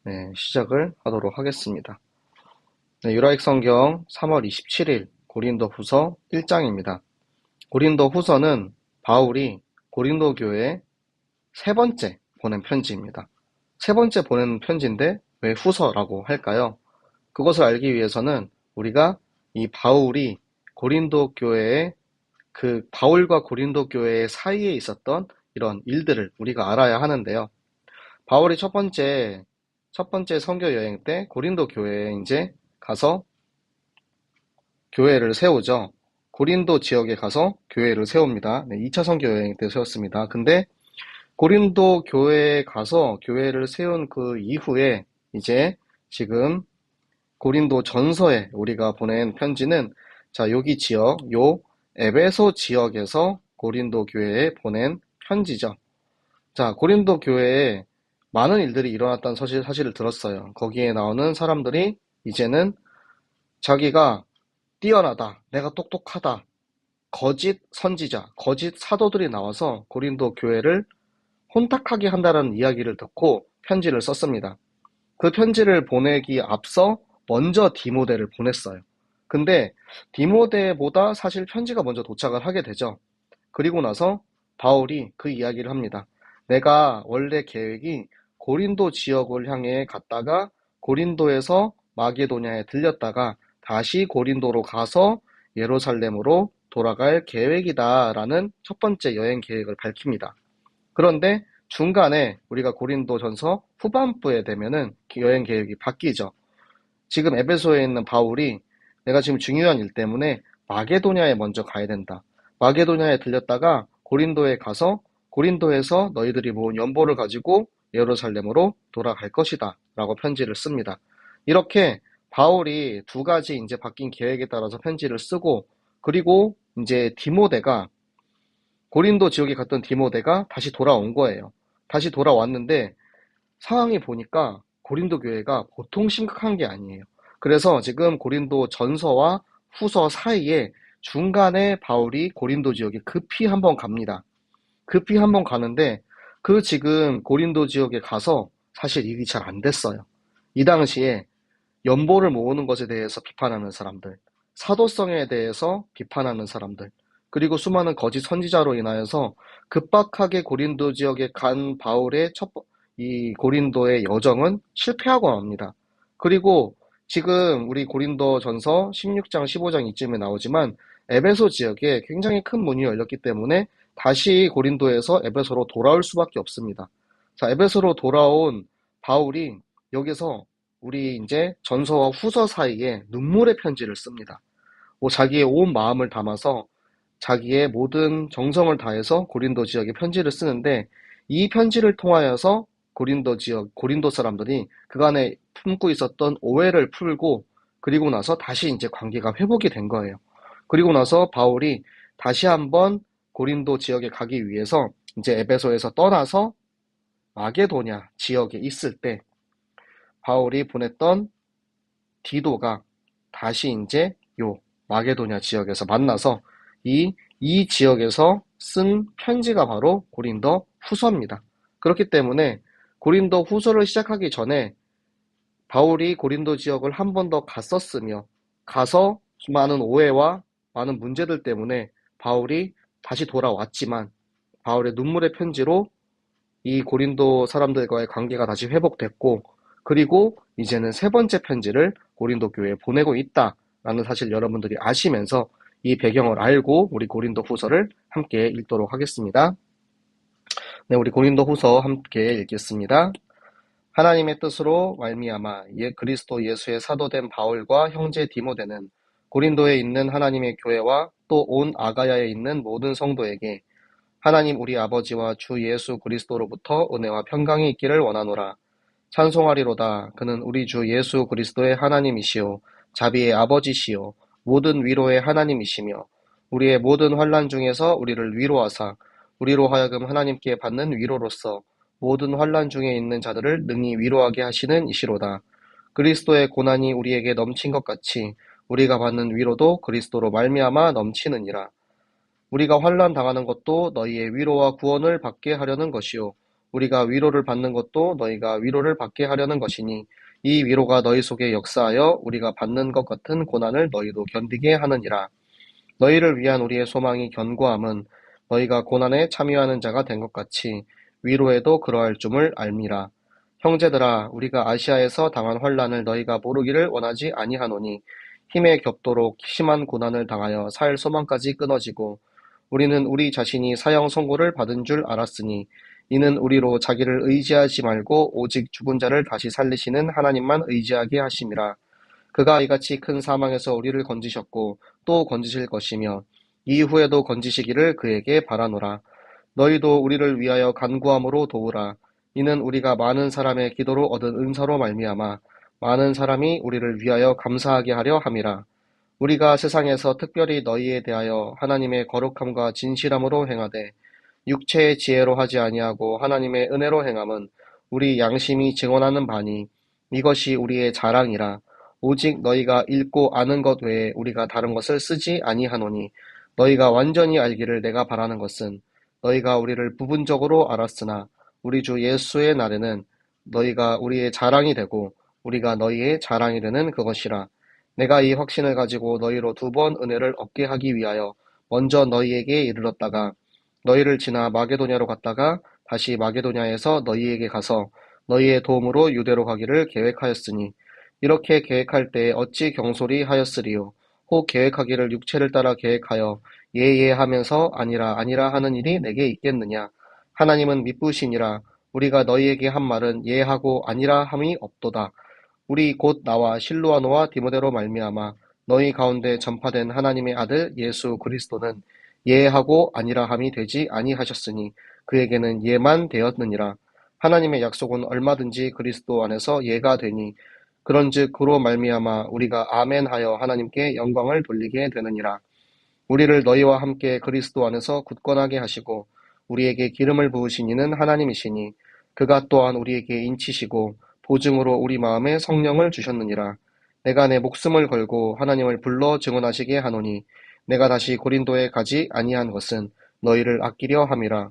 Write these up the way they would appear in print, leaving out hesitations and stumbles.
네, 시작을 하도록 하겠습니다. 네, 유라익 성경 3월 27일 고린도 후서 1장입니다. 고린도 후서는 바울이 고린도 교회에 세 번째 보낸 편지입니다. 세 번째 보낸 편지인데 왜 후서라고 할까요? 그것을 알기 위해서는 우리가 이 바울이 고린도 교회에 바울과 고린도 교회 사이에 있었던 이런 일들을 우리가 알아야 하는데요. 바울이 첫 번째 선교 여행 때 고린도 교회에 이제 가서 교회를 세우죠. 고린도 지역에 가서 교회를 세웁니다. 네, 2차 선교 여행 때 세웠습니다. 근데 고린도 교회에 가서 교회를 세운 그 이후에 이제 지금 고린도 전서에 우리가 보낸 편지는 자, 여기 지역, 에베소 지역에서 고린도 교회에 보낸 편지죠. 자, 고린도 교회에 많은 일들이 일어났다는 사실을 들었어요. 거기에 나오는 사람들이 이제는 자기가 뛰어나다, 내가 똑똑하다, 거짓 선지자, 거짓 사도들이 나와서 고린도 교회를 혼탁하게 한다는 이야기를 듣고 편지를 썼습니다. 그 편지를 보내기 앞서 먼저 디모데를 보냈어요. 근데 디모데보다 사실 편지가 먼저 도착을 하게 되죠. 그리고 나서 바울이 그 이야기를 합니다. 내가 원래 계획이 고린도 지역을 향해 갔다가 고린도에서 마게도냐에 들렸다가 다시 고린도로 가서 예루살렘으로 돌아갈 계획이다라는 첫 번째 여행 계획을 밝힙니다. 그런데 중간에 우리가 고린도전서 후반부에 되면은 여행 계획이 바뀌죠. 지금 에베소에 있는 바울이 내가 지금 중요한 일 때문에 마게도냐에 먼저 가야 된다. 마게도냐에 들렸다가 고린도에 가서 고린도에서 너희들이 모은 연보를 가지고 예루살렘으로 돌아갈 것이다. 라고 편지를 씁니다. 이렇게 바울이 두 가지 이제 바뀐 계획에 따라서 편지를 쓰고 그리고 이제 고린도 지역에 갔던 디모데가 다시 돌아온 거예요. 다시 돌아왔는데 상황이 보니까 고린도 교회가 보통 심각한 게 아니에요. 그래서 지금 고린도 전서와 후서 사이에 중간에 바울이 고린도 지역에 급히 한번 갑니다. 급히 한번 가는데 그 지금 고린도 지역에 가서 사실 일이 잘 안 됐어요. 이 당시에 연보를 모으는 것에 대해서 비판하는 사람들, 사도성에 대해서 비판하는 사람들, 그리고 수많은 거짓 선지자로 인하여서 급박하게 고린도 지역에 간 바울의 이 고린도의 여정은 실패하고 맙니다. 그리고 지금 우리 고린도 전서 16장, 15장 이쯤에 나오지만 에베소 지역에 굉장히 큰 문이 열렸기 때문에 다시 고린도에서 에베소로 돌아올 수밖에 없습니다. 자, 에베소로 돌아온 바울이 여기서 우리 이제 전서와 후서 사이에 눈물의 편지를 씁니다. 자기의 온 마음을 담아서 자기의 모든 정성을 다해서 고린도 지역에 편지를 쓰는데 이 편지를 통하여서 고린도 지역, 고린도 사람들이 그간에 품고 있었던 오해를 풀고 그리고 나서 다시 이제 관계가 회복이 된 거예요. 그리고 나서 바울이 다시 한번 고린도 지역에 가기 위해서 이제 에베소에서 떠나서 마게도냐 지역에 있을 때 바울이 보냈던 디도가 다시 이제 요 마게도냐 지역에서 만나서 이 지역에서 쓴 편지가 바로 고린도 후서입니다. 그렇기 때문에 고린도 후서를 시작하기 전에 바울이 고린도 지역을 한 번 더 갔었으며 가서 많은 오해와 많은 문제들 때문에 바울이 다시 돌아왔지만 바울의 눈물의 편지로 이 고린도 사람들과의 관계가 다시 회복됐고 그리고 이제는 세 번째 편지를 고린도 교회에 보내고 있다라는 사실 여러분들이 아시면서 이 배경을 알고 우리 고린도 후서를 함께 읽도록 하겠습니다. 네, 우리 고린도 후서 함께 읽겠습니다. 하나님의 뜻으로 말미암아 그리스도 예수의 사도된 바울과 형제 디모데는 고린도에 있는 하나님의 교회와 또 온 아가야에 있는 모든 성도에게 하나님 우리 아버지와 주 예수 그리스도로부터 은혜와 평강이 있기를 원하노라. 찬송하리로다. 그는 우리 주 예수 그리스도의 하나님이시요 자비의 아버지시요 모든 위로의 하나님이시며 우리의 모든 환난 중에서 우리를 위로하사 우리로 하여금 하나님께 받는 위로로서 모든 환난 중에 있는 자들을 능히 위로하게 하시는 이시로다. 그리스도의 고난이 우리에게 넘친 것 같이 우리가 받는 위로도 그리스도로 말미암아 넘치느니라. 우리가 환난 당하는 것도 너희의 위로와 구원을 받게 하려는 것이요 우리가 위로를 받는 것도 너희가 위로를 받게 하려는 것이니 이 위로가 너희 속에 역사하여 우리가 받는 것 같은 고난을 너희도 견디게 하느니라. 너희를 위한 우리의 소망이 견고함은 너희가 고난에 참여하는 자가 된 것 같이 위로에도 그러할 줄을 알미라. 형제들아, 우리가 아시아에서 당한 환난을 너희가 모르기를 원하지 아니하노니 힘에 겹도록 심한 고난을 당하여 살 소망까지 끊어지고 우리는 우리 자신이 사형 선고를 받은 줄 알았으니 이는 우리로 자기를 의지하지 말고 오직 죽은 자를 다시 살리시는 하나님만 의지하게 하심이라. 그가 이같이 큰 사망에서 우리를 건지셨고 또 건지실 것이며 이후에도 건지시기를 그에게 바라노라. 너희도 우리를 위하여 간구함으로 도우라. 이는 우리가 많은 사람의 기도로 얻은 은사로 말미암아 많은 사람이 우리를 위하여 감사하게 하려 함이라. 우리가 세상에서 특별히 너희에 대하여 하나님의 거룩함과 진실함으로 행하되 육체의 지혜로 하지 아니하고 하나님의 은혜로 행함은 우리 양심이 증언하는 바니 이것이 우리의 자랑이라. 오직 너희가 읽고 아는 것 외에 우리가 다른 것을 쓰지 아니하노니 너희가 완전히 알기를 내가 바라는 것은 너희가 우리를 부분적으로 알았으나 우리 주 예수의 날에는 너희가 우리의 자랑이 되고 우리가 너희의 자랑이 되는 그것이라. 내가 이 확신을 가지고 너희로 2번 은혜를 얻게 하기 위하여 먼저 너희에게 이르렀다가 너희를 지나 마게도냐로 갔다가 다시 마게도냐에서 너희에게 가서 너희의 도움으로 유대로 가기를 계획하였으니 이렇게 계획할 때에 어찌 경솔히 하였으리요. 혹 계획하기를 육체를 따라 계획하여 예하면서 아니라 아니라 하는 일이 내게 있겠느냐. 하나님은 미쁘시니라. 우리가 너희에게 한 말은 예하고 아니라 함이 없도다. 우리 곧 나와 실루아노와 디모데로 말미암아 너희 가운데 전파된 하나님의 아들 예수 그리스도는 예하고 아니라 함이 되지 아니하셨으니 그에게는 예만 되었느니라. 하나님의 약속은 얼마든지 그리스도 안에서 예가 되니 그런즉 그로 말미암아 우리가 아멘하여 하나님께 영광을 돌리게 되느니라. 우리를 너희와 함께 그리스도 안에서 굳건하게 하시고 우리에게 기름을 부으신 이는 하나님이시니 그가 또한 우리에게 인치시고 보증으로 우리 마음에 성령을 주셨느니라. 내가 내 목숨을 걸고 하나님을 불러 증언하시게 하노니 내가 다시 고린도에 가지 아니한 것은 너희를 아끼려 함이라.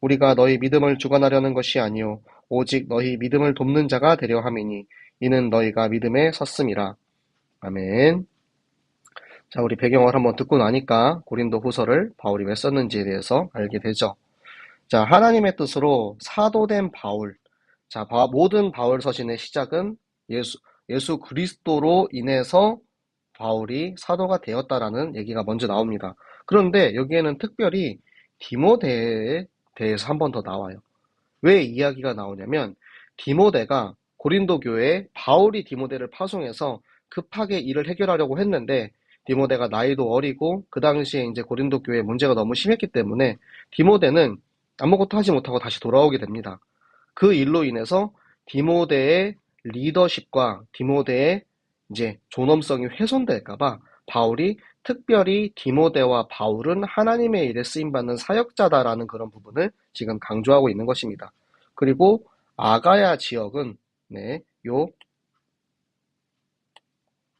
우리가 너희 믿음을 주관하려는 것이 아니요 오직 너희 믿음을 돕는 자가 되려 함이니 이는 너희가 믿음에 섰음이라. 아멘. 자, 우리 배경을 한번 듣고 나니까 고린도 후서를 바울이 왜 썼는지에 대해서 알게 되죠. 자, 하나님의 뜻으로 사도된 바울. 자, 모든 바울 서신의 시작은 예수 그리스도로 인해서 바울이 사도가 되었다라는 얘기가 먼저 나옵니다. 그런데 여기에는 특별히 디모데에 대해서 한 번 더 나와요. 왜 이야기가 나오냐면 디모데가 고린도 교회에 바울이 디모데를 파송해서 급하게 일을 해결하려고 했는데 디모데가 나이도 어리고 그 당시에 이제 고린도 교회에 문제가 너무 심했기 때문에 디모데는 아무것도 하지 못하고 다시 돌아오게 됩니다. 그 일로 인해서 디모데의 리더십과 디모데의 이제 존엄성이 훼손될까봐 바울이 특별히 디모데와 바울은 하나님의 일에 쓰임받는 사역자다라는 그런 부분을 지금 강조하고 있는 것입니다. 그리고 아가야 지역은 요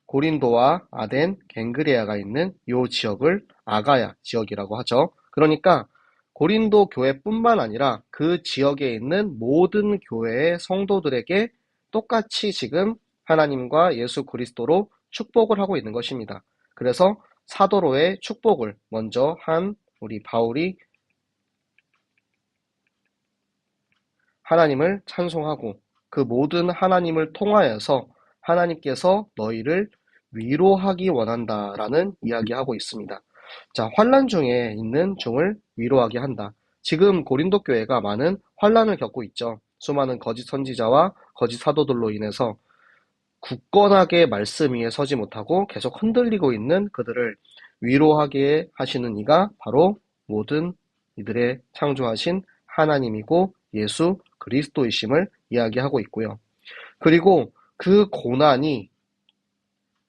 고린도와 아덴, 갱그레아가 있는 요 지역을 아가야 지역이라고 하죠. 그러니까 고린도 교회뿐만 아니라 그 지역에 있는 모든 교회의 성도들에게 똑같이 지금 하나님과 예수 그리스도로 축복을 하고 있는 것입니다. 그래서 사도로의 축복을 먼저 한 우리 바울이 하나님을 찬송하고 그 모든 하나님을 통하여서 하나님께서 너희를 위로하기 원한다라는 이야기하고 있습니다. 자, 환난 중에 있는 중을 위로하게 한다. 지금 고린도 교회가 많은 환난을 겪고 있죠. 수많은 거짓 선지자와 거짓 사도들로 인해서 굳건하게 말씀 위에 서지 못하고 계속 흔들리고 있는 그들을 위로하게 하시는 이가 바로 모든 이들의 창조하신 하나님이고 예수 그리스도이심을 이야기하고 있고요. 그리고 그 고난이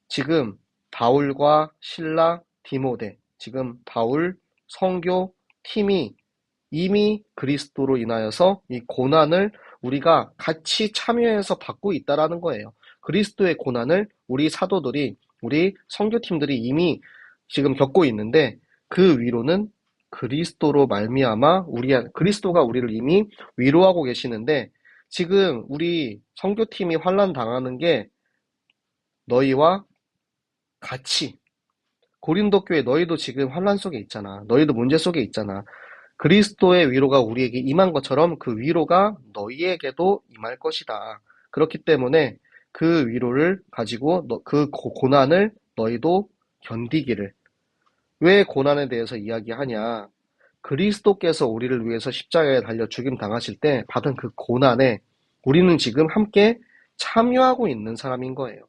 지금 바울과 실라, 디모데, 지금 바울 선교 팀이 이미 그리스도로 인하여서 이 고난을 우리가 같이 참여해서 받고 있다라는 거예요. 그리스도의 고난을 우리 사도들이, 우리 선교팀들이 이미 지금 겪고 있는데 그 위로는 그리스도로 말미암아 그리스도가 우리를 이미 위로하고 계시는데 지금 우리 선교팀이 환난 당하는 게 너희와 같이 고린도 교회 너희도 지금 환난 속에 있잖아. 너희도 문제 속에 있잖아. 그리스도의 위로가 우리에게 임한 것처럼 그 위로가 너희에게도 임할 것이다. 그렇기 때문에 그 위로를 가지고 그 고난을 너희도 견디기를. 왜 고난에 대해서 이야기하냐? 그리스도께서 우리를 위해서 십자가에 달려 죽임 당하실 때 받은 그 고난에 우리는 지금 함께 참여하고 있는 사람인 거예요.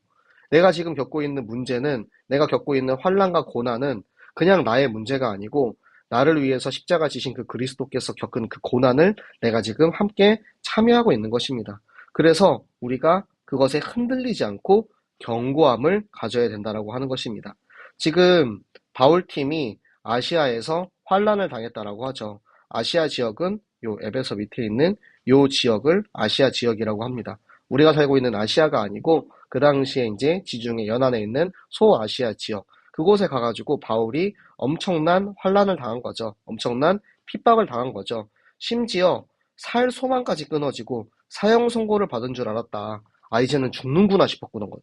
내가 지금 겪고 있는 문제는, 내가 겪고 있는 환난과 고난은 그냥 나의 문제가 아니고 나를 위해서 십자가 지신 그 그리스도께서 겪은 그 고난을 내가 지금 함께 참여하고 있는 것입니다. 그래서 우리가 그것에 흔들리지 않고 견고함을 가져야 된다라고 하는 것입니다. 지금 바울팀이 아시아에서 환란을 당했다라고 하죠. 아시아 지역은 요 에베소 밑에 있는 요 지역을 아시아 지역이라고 합니다. 우리가 살고 있는 아시아가 아니고 그 당시에 이제 지중해 연안에 있는 소아시아 지역 그곳에 가가지고 바울이 엄청난 환란을 당한 거죠. 엄청난 핍박을 당한 거죠. 심지어 살 소망까지 끊어지고 사형 선고를 받은 줄 알았다. 아 이제는 죽는구나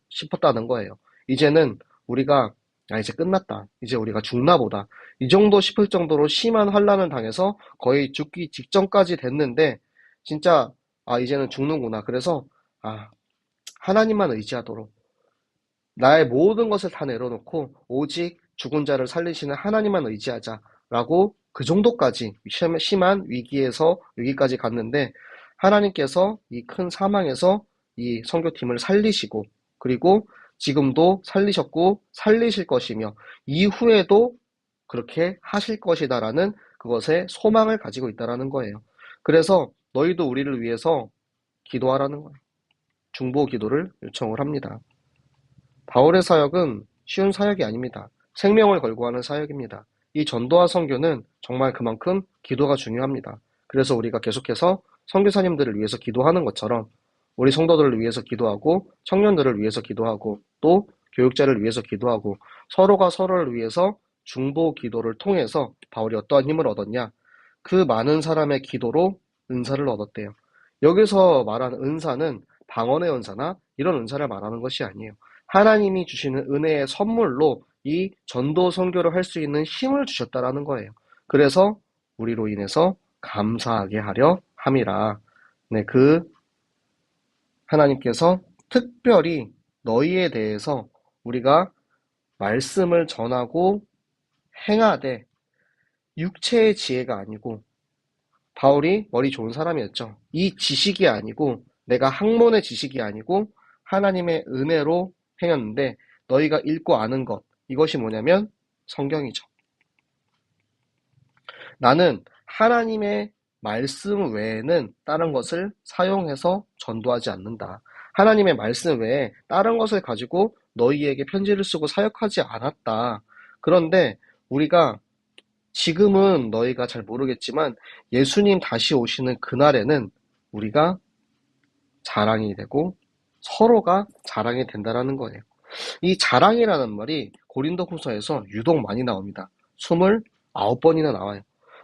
싶었다는 거예요. 이제는 우리가 이제 끝났다. 이제 우리가 죽나 보다. 이 정도 싶을 정도로 심한 환란을 당해서 거의 죽기 직전까지 됐는데 진짜 이제는 죽는구나. 그래서 아 하나님만 의지하도록 나의 모든 것을 다 내려놓고 오직 죽은 자를 살리시는 하나님만 의지하자라고 그 정도까지 심한 위기까지 갔는데 하나님께서 이 큰 사망에서 이 선교팀을 살리시고 그리고 지금도 살리셨고 살리실 것이며 이후에도 그렇게 하실 것이다라는 그것에 소망을 가지고 있다라는 거예요. 그래서 너희도 우리를 위해서 기도하라는 거예요. 중보 기도를 요청을 합니다. 바울의 사역은 쉬운 사역이 아닙니다. 생명을 걸고 하는 사역입니다. 이 전도와 선교는 정말 그만큼 기도가 중요합니다. 그래서 우리가 계속해서 선교사님들을 위해서 기도하는 것처럼 우리 성도들을 위해서 기도하고 청년들을 위해서 기도하고 또 교육자를 위해서 기도하고 서로가 서로를 위해서 중보 기도를 통해서 바울이 어떠한 힘을 얻었냐? 그 많은 사람의 기도로 은사를 얻었대요. 여기서 말하는 은사는 방언의 은사나 이런 은사를 말하는 것이 아니에요. 하나님이 주시는 은혜의 선물로 이 전도 선교를 할 수 있는 힘을 주셨다라는 거예요. 그래서 우리로 인해서 감사하게 하려 함이라. 네, 그 하나님께서 특별히 너희에 대해서 우리가 말씀을 전하고 행하되 육체의 지혜가 아니고 바울이 머리 좋은 사람이었죠. 이 지식이 아니고 내가 학문의 지식이 아니고 하나님의 은혜로 행했는데 너희가 읽고 아는 것 이것이 뭐냐면 성경이죠. 나는 하나님의 말씀 외에는 다른 것을 사용해서 전도하지 않는다. 하나님의 말씀 외에 다른 것을 가지고 너희에게 편지를 쓰고 사역하지 않았다. 그런데 우리가 지금은 너희가 잘 모르겠지만 예수님 다시 오시는 그날에는 우리가 자랑이 되고 서로가 자랑이 된다라는 거예요. 이 자랑이라는 말이 고린도후서에서 유독 많이 나옵니다. 29번이나 나와요.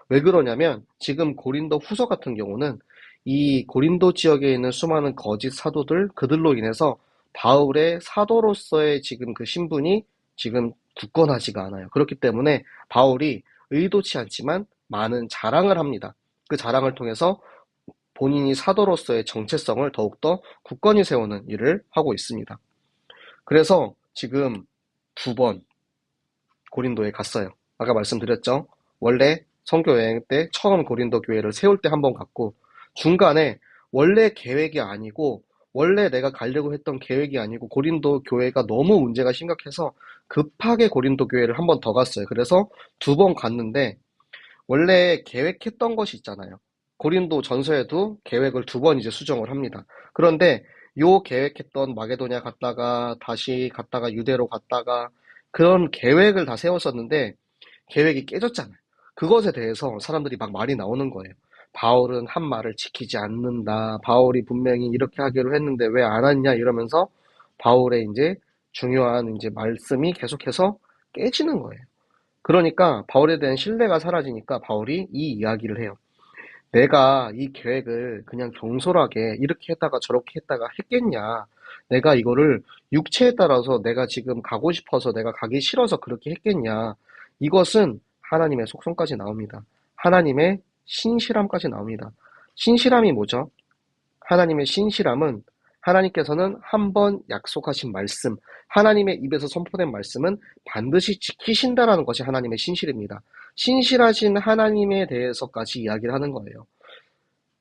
왜 그러냐면 지금 고린도 후서 같은 경우는 이 고린도 지역에 있는 수많은 거짓 사도들 그들로 인해서 바울의 사도로서의 지금 그 신분이 지금 굳건하지가 않아요. 그렇기 때문에 바울이 의도치 않지만 많은 자랑을 합니다. 그 자랑을 통해서 본인이 사도로서의 정체성을 더욱더 굳건히 세우는 일을 하고 있습니다. 그래서 지금 2번 고린도에 갔어요. 아까 말씀드렸죠. 원래 선교여행 때 처음 고린도 교회를 세울 때 1번 갔고 중간에 원래 계획이 아니고 원래 내가 가려고 했던 계획이 아니고 고린도 교회가 너무 문제가 심각해서 급하게 고린도 교회를 1번 더 갔어요. 그래서 2번 갔는데 원래 계획했던 것이 있잖아요. 고린도 전서에도 계획을 2번 이제 수정을 합니다. 그런데 요 계획했던 마게도냐 갔다가 다시 갔다가 유대로 갔다가 그런 계획을 다 세웠었는데 계획이 깨졌잖아요. 그것에 대해서 사람들이 막 말이 나오는 거예요. 바울은 한 말을 지키지 않는다. 바울이 분명히 이렇게 하기로 했는데 왜 안 왔냐 이러면서 바울의 이제 중요한 이제 말씀이 계속해서 깨지는 거예요. 그러니까 바울에 대한 신뢰가 사라지니까 바울이 이 이야기를 해요. 내가 이 계획을 그냥 경솔하게 이렇게 했다가 저렇게 했다가 했겠냐. 내가 이거를 육체에 따라서 내가 지금 가고 싶어서 내가 가기 싫어서 그렇게 했겠냐. 이것은 하나님의 속성까지 나옵니다. 하나님의 신실함까지 나옵니다. 신실함이 뭐죠? 하나님의 신실함은 하나님께서는 한 번 약속하신 말씀, 하나님의 입에서 선포된 말씀은 반드시 지키신다라는 것이 하나님의 신실입니다. 신실하신 하나님에 대해서까지 이야기를 하는 거예요.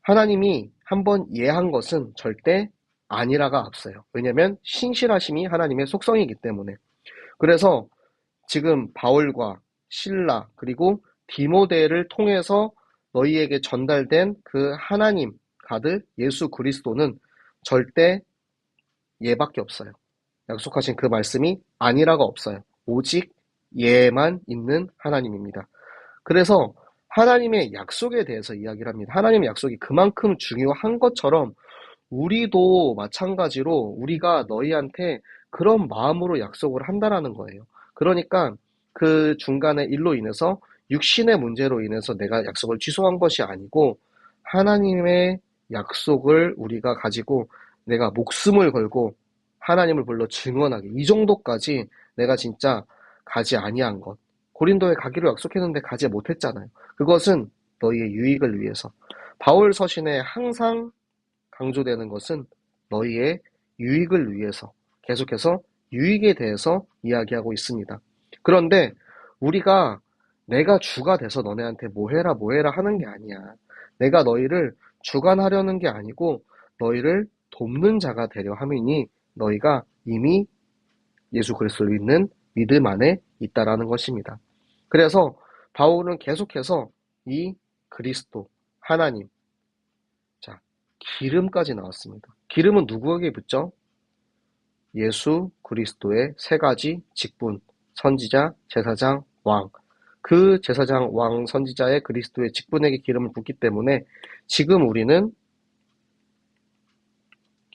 하나님이 한 번 예한 것은 절대 아니라가 없어요. 왜냐하면 신실하심이 하나님의 속성이기 때문에. 그래서 지금 바울과 실라 그리고 디모데를 통해서 너희에게 전달된 그 하나님 가드 예수 그리스도는 절대 예밖에 없어요. 약속하신 그 말씀이 아니라가 없어요. 오직 예만 있는 하나님입니다. 그래서 하나님의 약속에 대해서 이야기를 합니다. 하나님의 약속이 그만큼 중요한 것처럼 우리도 마찬가지로 우리가 너희한테 그런 마음으로 약속을 한다라는 거예요. 그러니까 그 중간에 일로 인해서 육신의 문제로 인해서 내가 약속을 취소한 것이 아니고 하나님의 약속을 우리가 가지고 내가 목숨을 걸고 하나님을 불러 증언하기 이 정도까지 내가 진짜 가지 아니한 것. 고린도에 가기로 약속했는데 가지 못했잖아요. 그것은 너희의 유익을 위해서. 바울 서신에 항상 강조되는 것은 너희의 유익을 위해서 계속해서 유익에 대해서 이야기하고 있습니다. 그런데 우리가 내가 주가 돼서 너네한테 뭐 해라 뭐 해라 하는 게 아니야. 내가 너희를 주관하려는 게 아니고 너희를 돕는 자가 되려 함이니 너희가 이미 예수 그리스도를 믿는 믿음 안에 있다라는 것입니다. 그래서 바울은 계속해서 이 그리스도, 하나님, 자, 기름까지 나왔습니다. 기름은 누구에게 붙죠? 예수 그리스도의 세 가지 직분, 선지자, 제사장, 왕. 그 제사장, 왕, 선지자의 그리스도의 직분에게 기름을 붓기 때문에 지금 우리는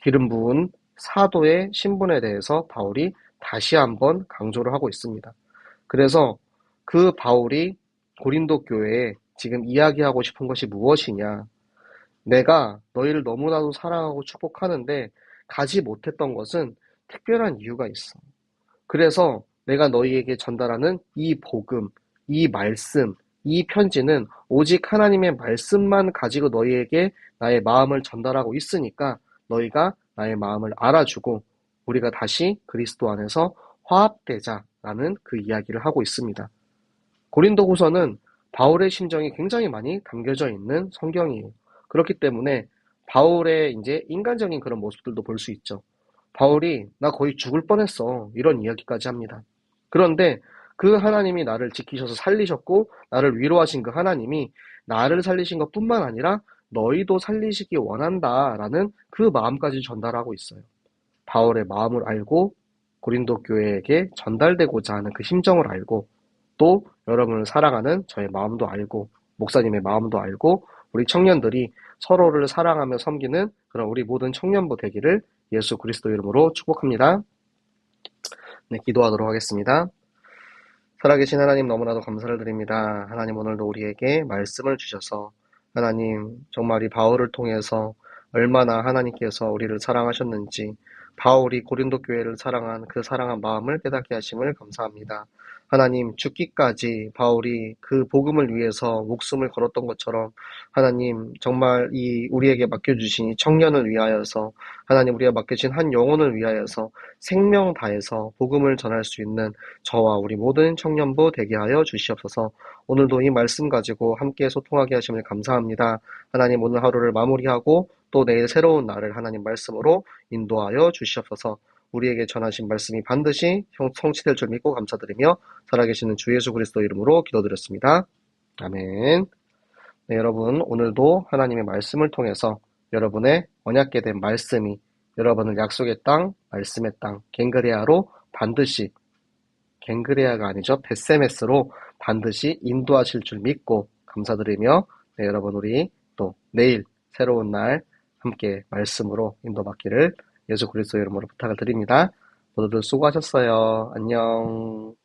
기름 부은 사도의 신분에 대해서 바울이 다시 한번 강조를 하고 있습니다. 그래서 그 바울이 고린도 교회에 지금 이야기하고 싶은 것이 무엇이냐? 내가 너희를 너무나도 사랑하고 축복하는데 가지 못했던 것은 특별한 이유가 있어. 그래서 내가 너희에게 전달하는 이 복음, 이 말씀, 이 편지는 오직 하나님의 말씀만 가지고 너희에게 나의 마음을 전달하고 있으니까 너희가 나의 마음을 알아주고 우리가 다시 그리스도 안에서 화합되자라는 그 이야기를 하고 있습니다. 고린도후서는 바울의 심정이 굉장히 많이 담겨져 있는 성경이에요. 그렇기 때문에 바울의 이제 인간적인 그런 모습들도 볼 수 있죠. 바울이 나 거의 죽을 뻔했어. 이런 이야기까지 합니다. 그런데 그 하나님이 나를 지키셔서 살리셨고 나를 위로하신 그 하나님이 나를 살리신 것뿐만 아니라 너희도 살리시기 원한다라는 그 마음까지 전달하고 있어요. 바울의 마음을 알고 고린도 교회에게 전달되고자 하는 그 심정을 알고 또 여러분을 사랑하는 저의 마음도 알고 목사님의 마음도 알고 우리 청년들이 서로를 사랑하며 섬기는 그런 우리 모든 청년부 되기를 예수 그리스도 이름으로 축복합니다. 네, 기도하도록 하겠습니다. 살아계신 하나님 너무나도 감사를 드립니다. 하나님 오늘도 우리에게 말씀을 주셔서 하나님 정말 이 바울을 통해서 얼마나 하나님께서 우리를 사랑하셨는지 바울이 고린도 교회를 사랑한 그 사랑한 마음을 깨닫게 하심을 감사합니다. 하나님 죽기까지 바울이 그 복음을 위해서 목숨을 걸었던 것처럼 하나님 정말 이 우리에게 맡겨주신 이 청년을 위하여서 하나님 우리가 맡겨진 한 영혼을 위하여서 생명 다해서 복음을 전할 수 있는 저와 우리 모든 청년부 되게 하여 주시옵소서. 오늘도 이 말씀 가지고 함께 소통하게 하심을 감사합니다. 하나님 오늘 하루를 마무리하고 또 내일 새로운 날을 하나님 말씀으로 인도하여 주시옵소서. 우리에게 전하신 말씀이 반드시 성취될 줄 믿고 감사드리며 살아계시는 주 예수 그리스도 이름으로 기도드렸습니다. 아멘. 네, 여러분 오늘도 하나님의 말씀을 통해서 여러분의 언약궤 된 말씀이 여러분을 약속의 땅, 말씀의 땅, 갱그레아로 반드시 갱그레아가 아니죠. 베세메스로 반드시 인도하실 줄 믿고 감사드리며 네, 여러분 우리 또 내일 새로운 날 함께 말씀으로 인도받기를 예수 그리스도 이름으로 부탁을 드립니다. 모두들 수고하셨어요. 안녕.